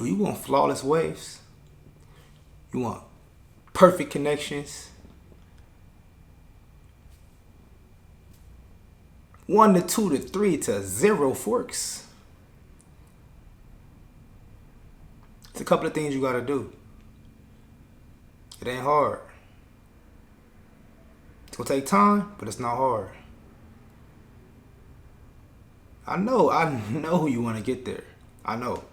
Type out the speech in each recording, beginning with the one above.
Do you want flawless waves? You want perfect connections? 1 to 2 to 3 to 0 forks? It's a couple of things you gotta do. It ain't hard. It's gonna take time, but it's not hard. I know you wanna get there. I know.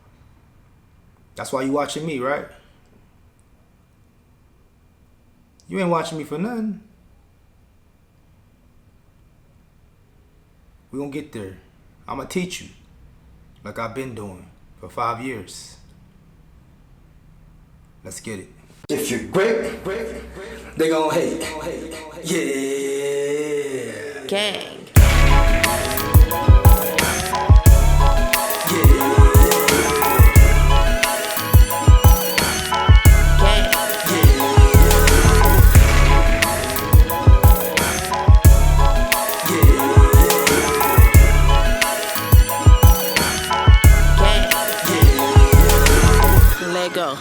That's why you watching me, right? You ain't watching me for nothing. We gonna get there. I'm gonna teach you like I've been doing for 5 years. Let's get it. If you're great, they gon' hate. Yeah. Gang. Let go.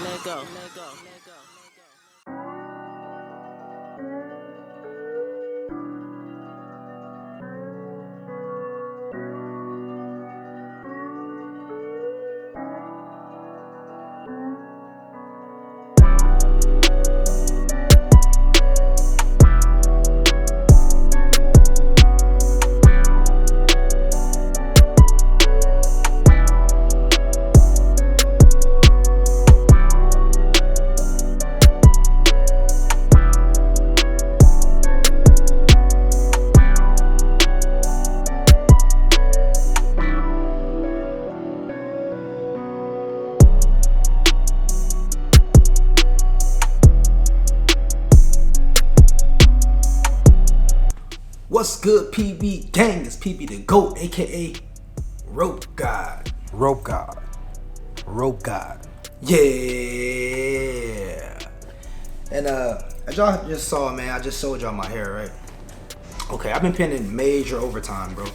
What's good, PB gang? It's PB the GOAT, aka Rope God. Rope God. Rope God. Yeah. And as y'all just saw, man, I just showed y'all my hair, right? Okay, I've been pinning major overtime, bro.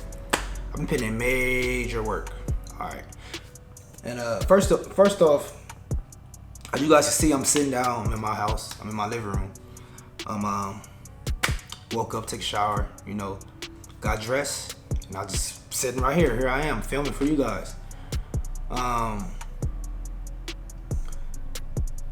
I've been pinning major work. Alright. And first off, as you guys can see, I'm sitting down. I'm in my house. I'm in my living room. Woke up, took a shower, you know, got dressed, and I just sitting right here. Here I am, filming for you guys.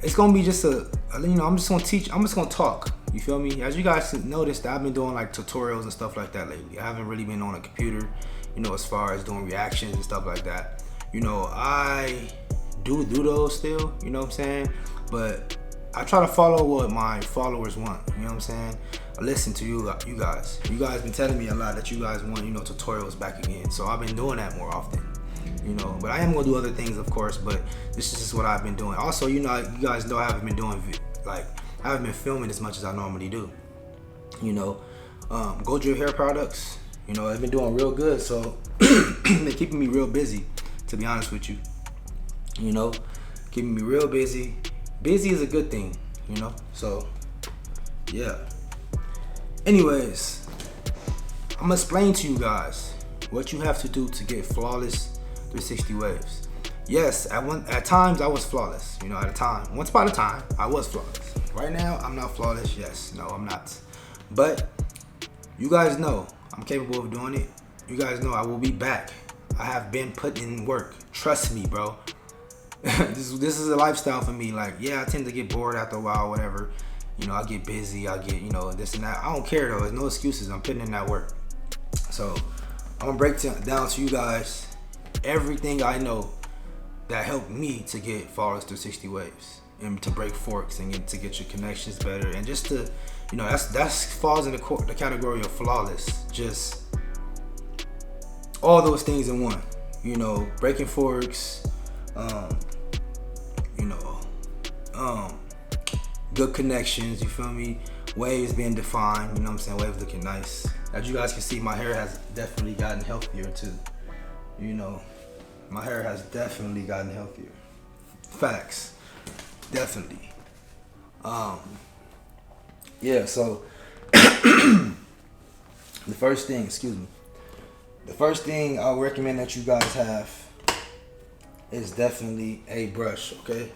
It's gonna be just I'm just gonna teach. I'm just gonna talk. You feel me? As you guys noticed, I've been doing like tutorials and stuff like that lately. I haven't really been on a computer, you know, as far as doing reactions and stuff like that. You know, I do those still. You know what I'm saying? But I try to follow what my followers want. You know what I'm saying? I listen to you guys. You guys been telling me a lot that you guys want, you know, tutorials back again. So I've been doing that more often, you know. But I am gonna do other things, of course. But this is just what I've been doing. Also, you know, you guys know I haven't been doing I haven't been filming as much as I normally do. You know, Go Drill hair products. You know, I've been doing real good. So they're keeping me real busy. To be honest with you, you know, keeping me real busy. Busy is a good thing, you know. So yeah. Anyways, I'm gonna explain to you guys what you have to do to get flawless 360 waves. Yes, at times I was flawless. You know, at a time, once upon a time, I was flawless. Right now, I'm not flawless. Yes, no, I'm not. But you guys know I'm capable of doing it. You guys know I will be back. I have been putting in work. Trust me, bro. This is a lifestyle for me. Like, yeah, I tend to get bored after a while, whatever. You know, I get busy, I get, you know, this and that. I don't care though, there's no excuses. I'm putting in that work. So I'm gonna break down to you guys everything I know that helped me to get flawless 360 waves and to break forks and to get your connections better, and just to, you know, that falls in the category of flawless. Just all those things in one. You know, breaking forks, you know, good connections, you feel me? Waves being defined, you know what I'm saying? Waves looking nice. As you guys can see, my hair has definitely gotten healthier too. You know, my hair has definitely gotten healthier. Facts, definitely. Yeah, so the first thing I would recommend that you guys have is definitely a brush, okay?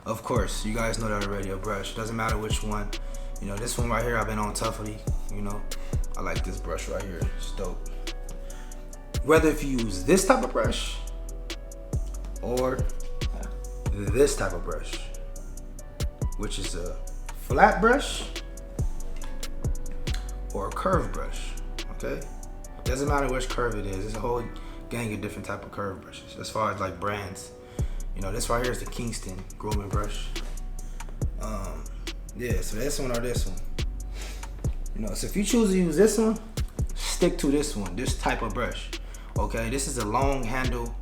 Of course, you guys know that already, a brush. Doesn't matter which one. You know, this one right here, I've been on toughly, you know. I like this brush right here, it's dope. Whether if you use this type of brush or this type of brush, which is a flat brush or a curved brush, okay? Doesn't matter which curve it is. There's a whole gang of different type of curved brushes as far as like brands. You know, this right here is the Kingston grooming brush. Yeah, so this one or this one. You know, so if you choose to use this one, stick to this one, this type of brush. Okay, this is a long handle,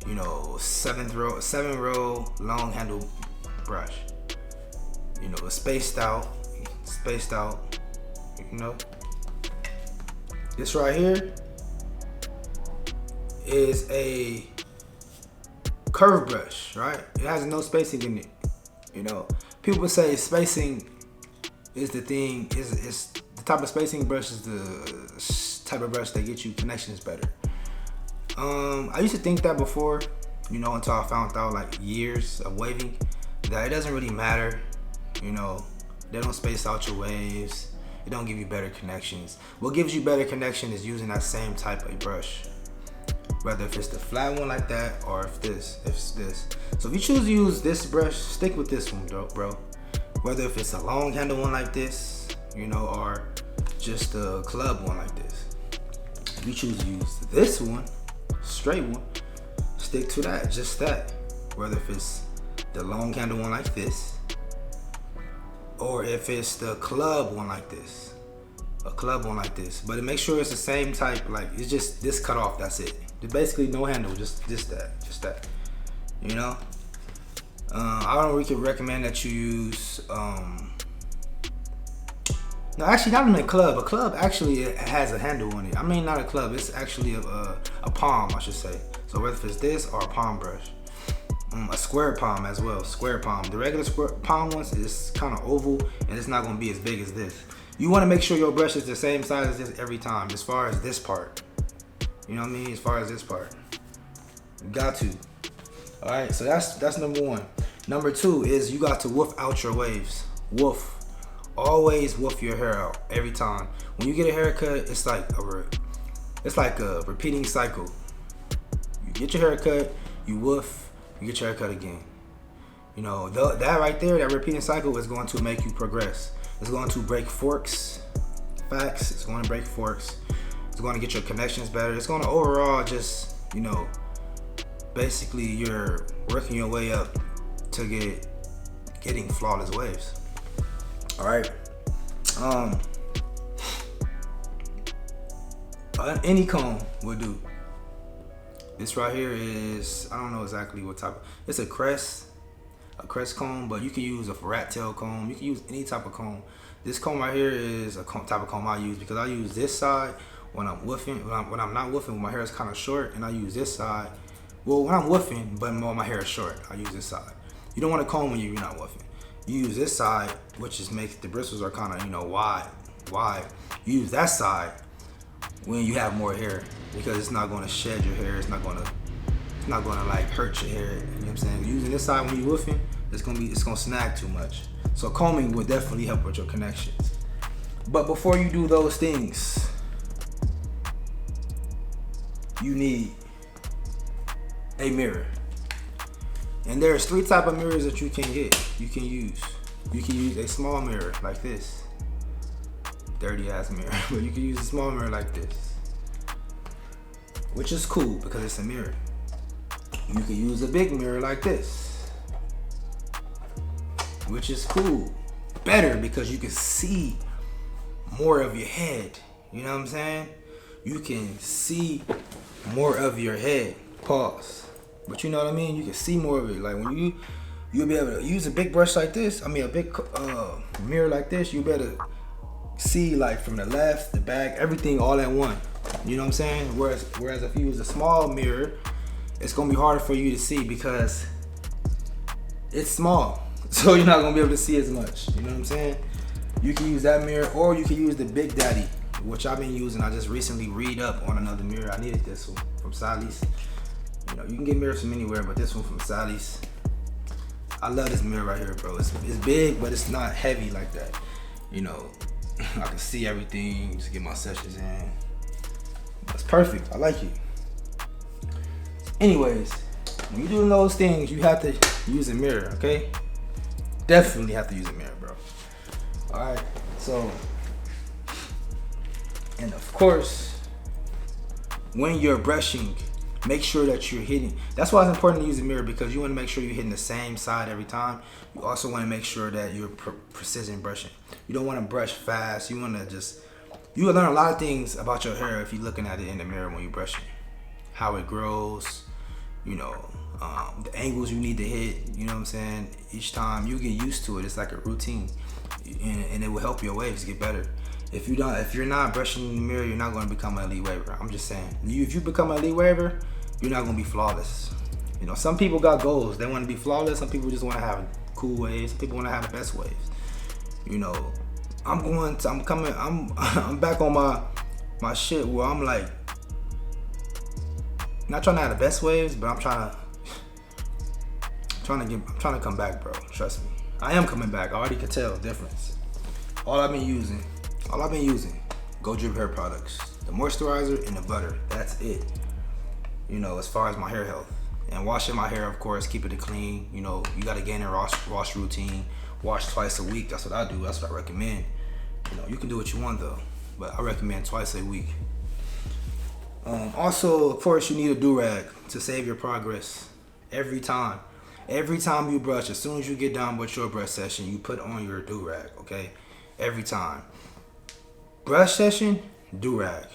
you know, 7 row long handle brush. You know, it's spaced out, you know. This right here is a curved brush, right? It has no spacing in it. You know, people say spacing is the thing, is the type of spacing brush is the type of brush that gets you connections better. I used to think that before, you know, until I found out like years of waving that it doesn't really matter. You know, they don't space out your waves. It don't give you better connections. What gives you better connection is using that same type of brush. Whether if it's the flat one like that or if it's this. So if you choose to use this brush, stick with this one, bro. Whether if it's a long handle one like this, you know, or just a club one like this. If you choose to use this one, straight one, stick to that, just that. Whether if it's the long handle one like this, or if it's the club one like this, a club one like this. But make sure it's the same type, like it's just this cut off, that's it. There's basically no handle, just that, you know? I don't really recommend that you use, no, actually not even a club. A club actually has a handle on it. I mean, not a club, it's actually a palm, I should say. So whether if it's this or a palm brush. A square palm as well, square palm. The regular square palm ones is kind of oval and it's not gonna be as big as this. You wanna make sure your brush is the same size as this every time, as far as this part. You know what I mean? As far as this part. You got to. All right, so that's number one. Number two is you got to woof out your waves. Woof. Always woof your hair out every time. When you get a haircut, it's like a repeating cycle. You get your haircut, you woof, you get your haircut again. You know, that right there, that repeating cycle is going to make you progress. It's going to break forks. Facts. It's going to break forks. It's going to get your connections better. It's going to overall just, you know, basically you're working your way up to getting flawless waves. All right. Any comb will do. This right here is, I don't know exactly what type. It's a crest comb, but you can use a rat tail comb. You can use any type of comb. This comb right here is a type of comb I use because I use this side when I'm woofing. When I'm not woofing, when my hair is kind of short, and I use this side. Well, when I'm woofing, but my hair is short, I use this side. You don't want to comb when you're not woofing. You use this side, which is makes the bristles are kind of, you know, wide. You use that side when you have more hair because it's not going to shed your hair. It's not going to like hurt your hair. You know what I'm saying? Using this side when you're woofing, it's going to snag too much. So combing will definitely help with your connections. But before you do those things, you need a mirror. And there's 3 type of mirrors that you can get. You can use a small mirror like this. Dirty ass mirror. But you can use a small mirror like this, which is cool because it's a mirror. You can use a big mirror like this, which is cool. Better because you can see more of your head. You know what I'm saying? You can see more of your head. Pause. But you know what I mean? You can see more of it. Like when you'll be able to use a big brush like this. I mean a big mirror like this. You better see like from the left, the back, everything all at one. You know what I'm saying? Whereas if you use a small mirror, it's gonna be harder for you to see because it's small. So you're not gonna be able to see as much. You know what I'm saying? You can use that mirror or you can use the Big Daddy, which I've been using. I just recently read up on another mirror. I needed this one from Sally's. You know, you can get mirrors from anywhere, but this one from Sally's. I love this mirror right here, bro. It's big, but it's not heavy like that. You know, I can see everything, just get my sessions in. It's perfect. I like it. Anyways, when you're doing those things, you have to use a mirror, okay? Definitely have to use a mirror, bro. All right, so, and of course, when you're brushing, make sure that you're hitting. That's why it's important to use a mirror, because you want to make sure you're hitting the same side every time. You also want to make sure that you're precision brushing. You don't want to brush fast. You want to just, you will learn a lot of things about your hair if you're looking at it in the mirror when you're brushing. How it grows, you know, the angles you need to hit, you know what I'm saying? Each time you get used to it, it's like a routine, and it will help your waves get better. If you're not brushing in the mirror, you're not going to become an elite waver. I'm just saying, if you become an elite waver, you're not going to be flawless. You know, some people got goals. They want to be flawless. Some people just want to have cool waves. Some people want to have the best waves. You know, I'm back on my shit where I'm like, not trying to have the best waves, but I'm trying to come back, bro. Trust me. I am coming back. I already can tell the difference. All I've been using, Go Drip hair products. The moisturizer and the butter. That's it. You know, as far as my hair health. And washing my hair, of course, keeping it clean. You know, you gotta get in a wash routine. Wash twice a week. That's what I do. That's what I recommend. You know, you can do what you want though, but I recommend twice a week. Also, of course, you need a DURAG to save your progress every time. Every time you brush, as soon as you get done with your brush session, you put on your DURAG, okay? Every time. Brush session, DURAG.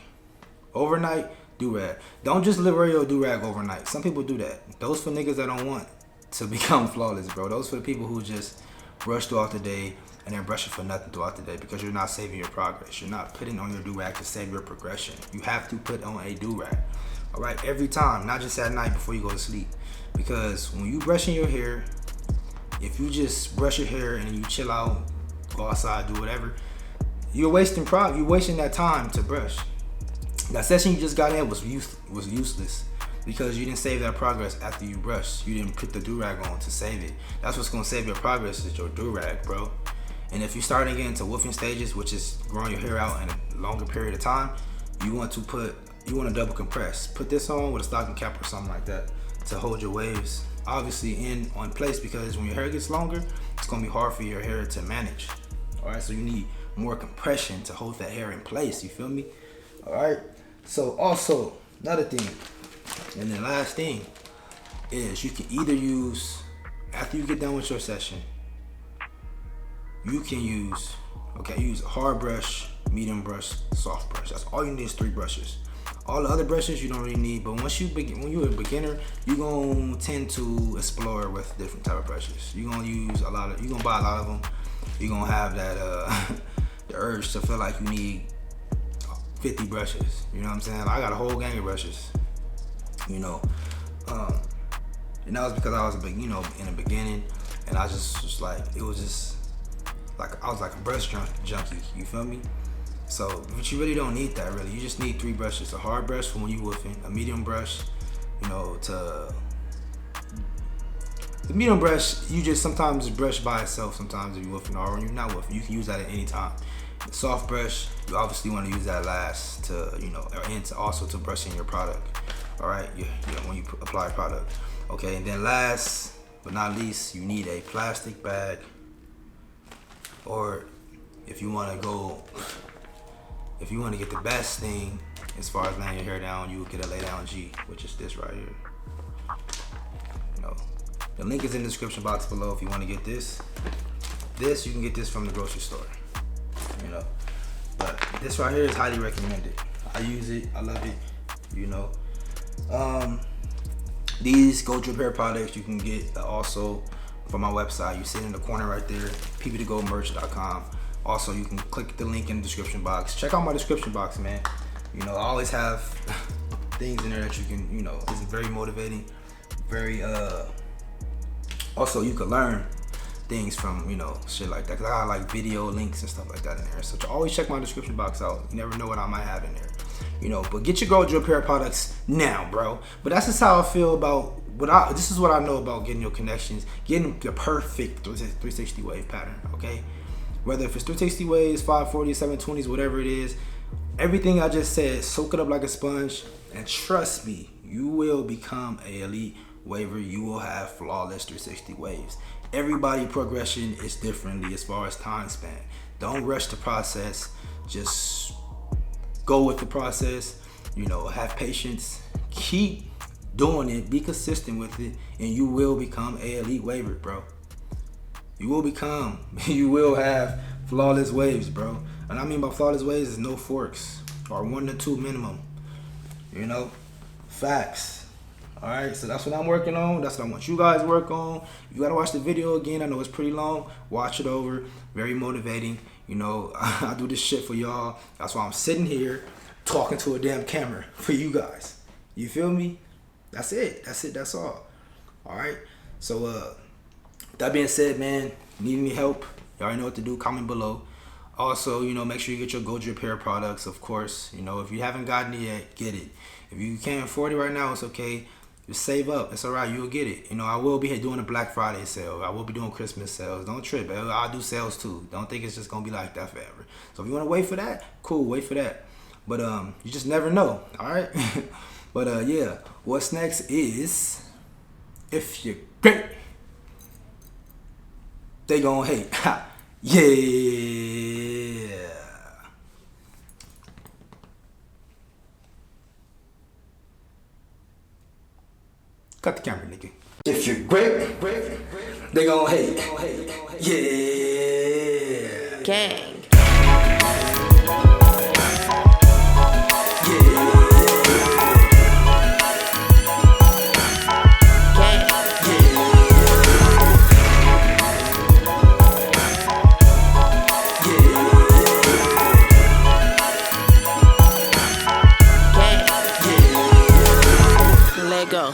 Overnight, DURAG. Don't just wear your DURAG overnight. Some people do that. Those for niggas that don't want to become flawless, bro. Those for the people who just brush throughout the day and then brush it for nothing throughout the day, because you're not saving your progress. You're not putting on your DURAG to save your progression. You have to put on a DURAG, all right, every time, not just at night before you go to sleep. Because when you brushing your hair, if you just brush your hair and you chill out, go outside, do whatever, you're wasting that time to brush. That session you just got in was useless, because you didn't save that progress after you brushed. You didn't put the DURAG on to save it. That's what's gonna save your progress, is your DURAG, bro. And if you're starting to get into woofing stages, which is growing your hair out in a longer period of time, you want to double compress. Put this on with a stocking cap or something like that to hold your waves, obviously on place, because when your hair gets longer, it's gonna be hard for your hair to manage. All right, so you need more compression to hold that hair in place. You feel me? All right. So also another thing, and the last thing is, you can either use, after you get done with your session, you can use a hard brush, medium brush, soft brush. That's all you need, is 3 brushes. All the other brushes you don't really need, but when you're a beginner, you're gonna tend to explore with different type of brushes. You're gonna buy a lot of them. You're gonna have that the urge to feel like you need 50 brushes. You know what I'm saying? I got a whole gang of brushes. You know, and that was because I was in the beginning, and I just was like, I was like a brush junkie, you feel me? So, but you really don't need that, really. You just need 3 brushes. A hard brush for when you woofing, a medium brush, you know, the medium brush, you just sometimes brush by itself sometimes if you're woofing, or when you're not woofing, you can use that at any time. The soft brush, you obviously want to use that last to, you know, and also to brush in your product, all right? Yeah, when you apply product. Okay, and then last but not least, you need a plastic bag, or if you want to get the best thing as far as laying your hair down, you would get a Laydown G, which is this right here. You know, the link is in the description box below if you want to get this. You can get this from the grocery store. You know, but this right here is highly recommended. I use it, I love it. You know, these Go Drip hair products you can get also from my website. You see it in the corner right there, pp2gomerch.com. Also, you can click the link in the description box. Check out my description box, man. You know, I always have things in there that you can, you know, it's very motivating. Very, also you can learn things from, you know, shit like that. Cause I got like video links and stuff like that in there. So always check my description box out. You never know what I might have in there. you know. But get your girl drill pair of products now, bro. But that's just how I feel about this is what I know about getting your connections, getting the perfect 360 wave pattern, okay? Whether if it's 360 waves, 540s, 720s, whatever it is, everything I just said, soak it up like a sponge, and trust me, you will become an elite waver. You will have flawless 360 waves. Everybody progression is differently as far as time span. Don't rush the process. Just go with the process. You know, have patience. Keep doing it. Be consistent with it, and you will become an elite waver, bro. You will have flawless waves, bro. And I mean by flawless waves is no forks or 1 to 2 minimum. You know, facts. All right, so that's what I'm working on. That's what I want you guys to work on. You gotta watch the video again. I know it's pretty long. Watch it over. Very motivating. You know, I do this shit for y'all. That's why I'm sitting here talking to a damn camera for you guys. You feel me? That's it. That's all. All right. So, that being said, man, need any help? You already know what to do. Comment below. Also, you know, make sure you get your Go Drip Hair products, of course. You know, if you haven't gotten it yet, get it. If you can't afford it right now, it's okay. Just save up. It's all right. You'll get it. You know, I will be doing a Black Friday sale. I will be doing Christmas sales. Don't trip. I'll do sales too. Don't think it's just going to be like that forever. So if you want to wait for that, cool. Wait for that. But you just never know. All right? But yeah, what's next is, if you're great, they gonna hate. Ha. Yeah. Cut the camera, nigga. If you're great, they gon' hate. Yeah. Gang. Let go.